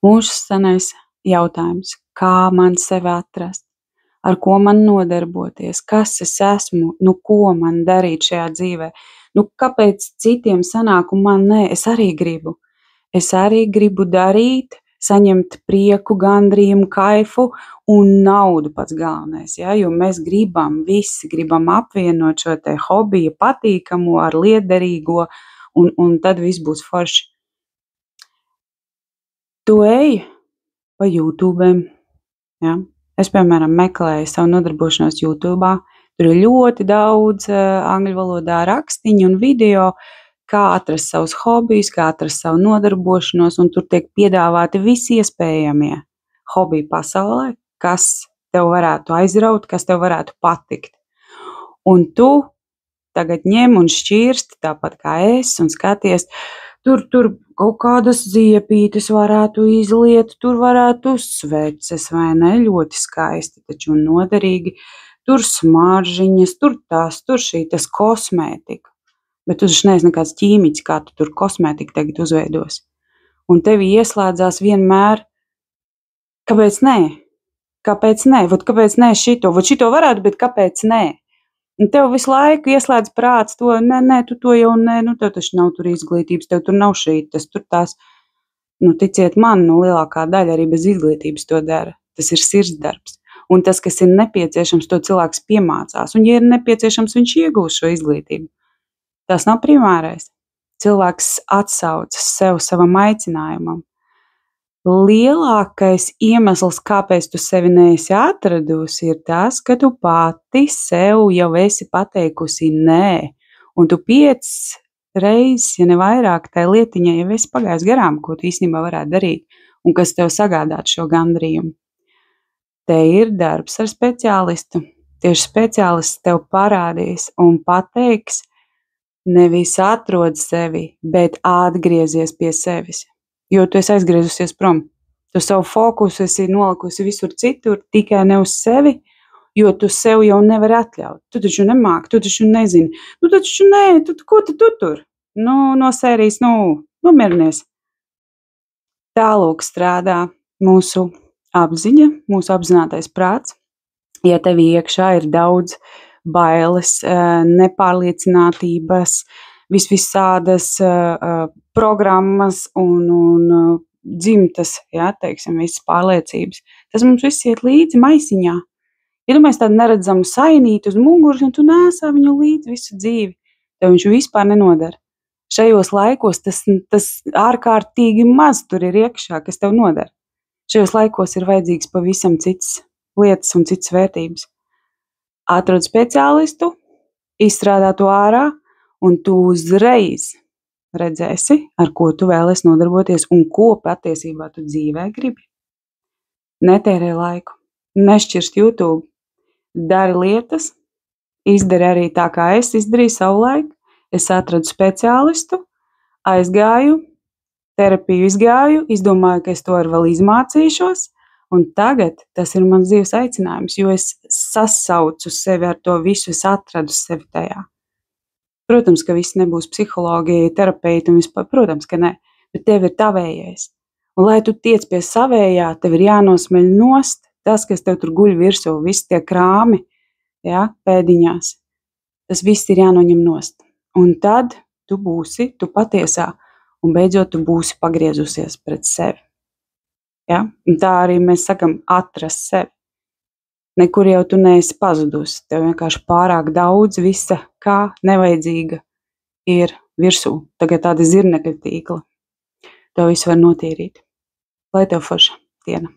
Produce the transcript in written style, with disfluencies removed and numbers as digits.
Mūsu senais jautājums, kā man sevi atrast, ar ko man nodarboties, kas es esmu, ko man darīt šajā dzīvē, kāpēc citiem sanāk un man nē, es arī gribu. Es arī gribu darīt, saņemt prieku, gandrījumu, kaifu un naudu pats galvenais, ja? Jo mēs visi gribam apvienot šo te hobiju patīkamo ar liederīgo un tad viss būs forši. Tu ej pa YouTube, ja? Es, piemēram, meklēju savu nodarbošanos YouTube. Tur ir ļoti daudz angļu valodā rakstiņu un video, kā atrast savus hobijus, kā atrast savu nodarbošanos, un tur tiek piedāvāti visi iespējamie hobiji pasaulē, kas tev varētu aizraut, kas tev varētu patikt. Un tu tagad ņem un šķirsti, tāpat kā es, un skaties, tur kaut kādas ziepītes varētu izliet, tur varētu sveces, vai ne, ļoti skaisti, taču noderīgi, tur smaržiņas, tur šī kosmētika. Bet tu taču neesi nekāds ķīmiķis, kā tu tur kosmētiku tagad uzveidos. Un tevi ieslēdzās vienmēr, kāpēc nē? Kāpēc nē? Kāpēc nē šito? Šito varētu, bet kāpēc nē? Un tev visu laiku ieslēdz prāts to, nē, tu to jau nē, tev taču nav tur izglītības, tev tur nav šītas, tur tās. Ticiet man, lielākā daļa arī bez izglītības to dara. Tas ir sirdsdarbs. Un tas, kas ir nepieciešams, to cilvēks piemācās. Un, ja ir nepieciešams, viņš iegūs šo izglītību. Tas nav primārais. Cilvēks atsaucas sev savam aicinājumam. Lielākais iemesls, kāpēc tu sevi neesi atradusi, ir tas, ka tu pati sev jau esi pateikusi nē. Un tu 5 reizes, ja ne vairāk, tai lietiņai jau esi pagājis garām, ko tu īstenībā varētu darīt un kas tev sagādāt šo gandrījumu. Te ir darbs ar speciālistu. Tieši speciālists tev parādīs un pateiks, nevis atrod sevi, bet atgriezies pie sevis, jo tu esi aizgriezusies prom. Tu savu fokusu esi nolikusi visur citur, tikai ne uz sevi, jo tu sev jau nevari atļaut. Tu taču nemāki, tu taču nezini. Taču nē, ko tu tur? No sērijas, nomierinies. Tālūk strādā mūsu apziņa, mūsu apzinātais prāts. Ja tev iekšā ir daudz bailes, nepārliecinātības, visādas programmas un dzimtas, teiksim, visas pārliecības. Tas mums viss iet līdzi maisiņā. Iedomājies tādu neredzamu sainīti uz muguras, un tu nesā viņu līdzi visu dzīvi. Tev viņš vispār nenodara. Šajos laikos tas ārkārtīgi maz tur ir iekšā, kas tev nodara. Šajos laikos ir vajadzīgs pavisam citas lietas un citas vērtības. Atrod speciālistu, izstrādā to ārā, un tu uzreiz redzēsi, ar ko tu vēlies nodarboties un ko patiesībā tu dzīvē gribi. Netērē laiku, nešķirst YouTube, dari lietas, izdari arī tā, kā es izdarīju savulaik. Es atradu speciālistu, aizgāju, terapiju izgāju, izdomāju, ka es to vēl izmācīšos. Un tagad tas ir mans dzīves aicinājums, jo es sasaucu sevi ar to visu, es atradu sevi tajā. Protams, ka viss nebūs psiholoģija, terapeiti un vispār, protams, ka ne, bet tev ir tavējais. Un, lai tu tiec pie savējā, tev ir jānosmeļ nost tas, kas tev tur guļ virsū, visi tie krāmi, pēdiņās. Tas viss ir jānoņem nost. Un tad tu patiesā, un beidzot tu būsi pagriezusies pret sevi. Ja? Un tā arī mēs sakam atrast sevi. Nekur jau tu neesi pazudusi. Tev vienkārši pārāk daudz visa, kā nevajadzīga ir virsū. Tagad tāda zirnekļa tīkla. Tev visu var notīrīt. Lai tev forša diena.